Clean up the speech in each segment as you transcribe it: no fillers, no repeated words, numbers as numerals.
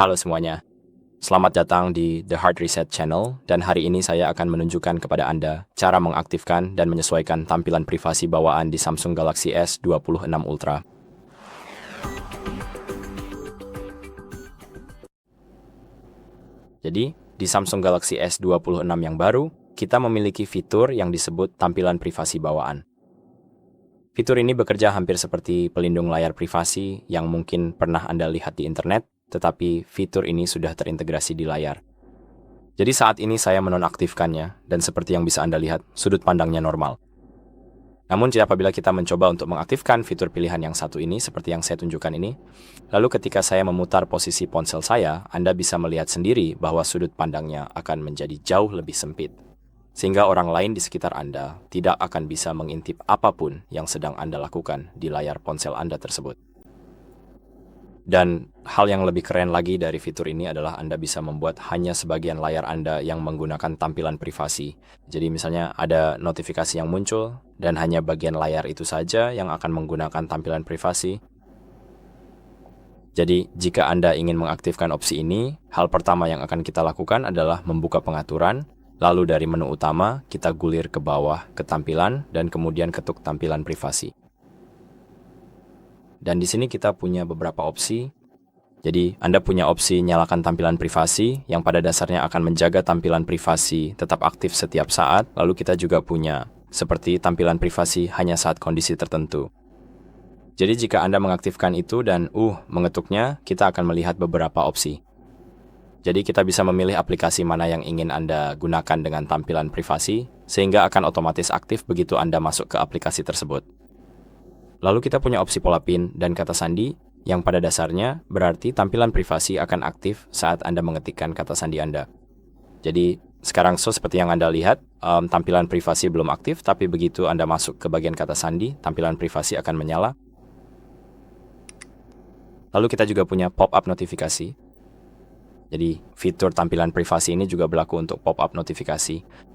Halo semuanya, selamat datang di The Hard Reset Channel dan hari ini saya akan menunjukkan kepada Anda cara mengaktifkan dan menyesuaikan tampilan privasi bawaan di Samsung Galaxy S26 Ultra. Jadi, di Samsung Galaxy S26 yang baru, kita memiliki fitur yang disebut tampilan privasi bawaan. Fitur ini bekerja hampir seperti pelindung layar privasi yang mungkin pernah Anda lihat di internet, tetapi fitur ini sudah terintegrasi di layar. Jadi saat ini saya menonaktifkannya, dan seperti yang bisa Anda lihat, sudut pandangnya normal. Namun apabila kita mencoba untuk mengaktifkan fitur pilihan yang satu ini, seperti yang saya tunjukkan ini, lalu ketika saya memutar posisi ponsel saya, Anda bisa melihat sendiri bahwa sudut pandangnya akan menjadi jauh lebih sempit. Sehingga orang lain di sekitar Anda tidak akan bisa mengintip apapun yang sedang Anda lakukan di layar ponsel Anda tersebut. Dan hal yang lebih keren lagi dari fitur ini adalah Anda bisa membuat hanya sebagian layar Anda yang menggunakan tampilan privasi. Jadi misalnya ada notifikasi yang muncul dan hanya bagian layar itu saja yang akan menggunakan tampilan privasi. Jadi jika Anda ingin mengaktifkan opsi ini, hal pertama yang akan kita lakukan adalah membuka pengaturan, lalu dari menu utama kita gulir ke bawah ke tampilan dan kemudian ketuk tampilan privasi. Dan di sini kita punya beberapa opsi. Jadi, Anda punya opsi nyalakan tampilan privasi, yang pada dasarnya akan menjaga tampilan privasi tetap aktif setiap saat. Lalu kita juga punya seperti tampilan privasi hanya saat kondisi tertentu. Jadi, jika Anda mengaktifkan itu dan mengetuknya, kita akan melihat beberapa opsi. Jadi, kita bisa memilih aplikasi mana yang ingin Anda gunakan dengan tampilan privasi, sehingga akan otomatis aktif begitu Anda masuk ke aplikasi tersebut. Lalu kita punya opsi pola PIN dan kata sandi, yang pada dasarnya berarti tampilan privasi akan aktif saat Anda mengetikkan kata sandi Anda. Jadi sekarang seperti yang Anda lihat, tampilan privasi belum aktif, tapi begitu Anda masuk ke bagian kata sandi, tampilan privasi akan menyala. Lalu kita juga punya pop-up notifikasi. Jadi fitur tampilan privasi ini juga berlaku untuk pop-up notifikasi.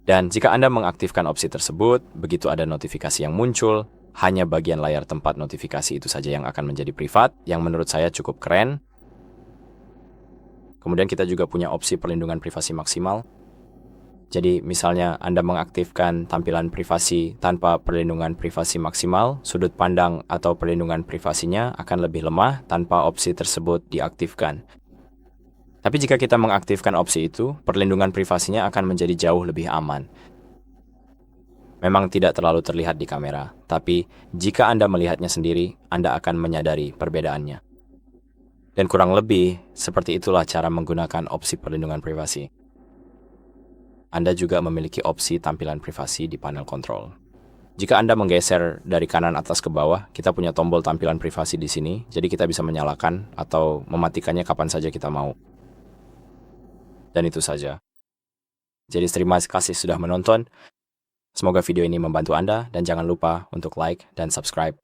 Dan jika Anda mengaktifkan opsi tersebut, begitu ada notifikasi yang muncul, hanya bagian layar tempat notifikasi itu saja yang akan menjadi privat, yang menurut saya cukup keren. Kemudian kita juga punya opsi perlindungan privasi maksimal. Jadi misalnya Anda mengaktifkan tampilan privasi tanpa perlindungan privasi maksimal, sudut pandang atau perlindungan privasinya akan lebih lemah tanpa opsi tersebut diaktifkan. Tapi jika kita mengaktifkan opsi itu, perlindungan privasinya akan menjadi jauh lebih aman. Memang tidak terlalu terlihat di kamera, tapi jika Anda melihatnya sendiri, Anda akan menyadari perbedaannya. Dan kurang lebih, seperti itulah cara menggunakan opsi perlindungan privasi. Anda juga memiliki opsi tampilan privasi di panel kontrol. Jika Anda menggeser dari kanan atas ke bawah, kita punya tombol tampilan privasi di sini, jadi kita bisa menyalakan atau mematikannya kapan saja kita mau. Dan itu saja. Jadi terima kasih sudah menonton. Semoga video ini membantu Anda dan jangan lupa untuk like dan subscribe.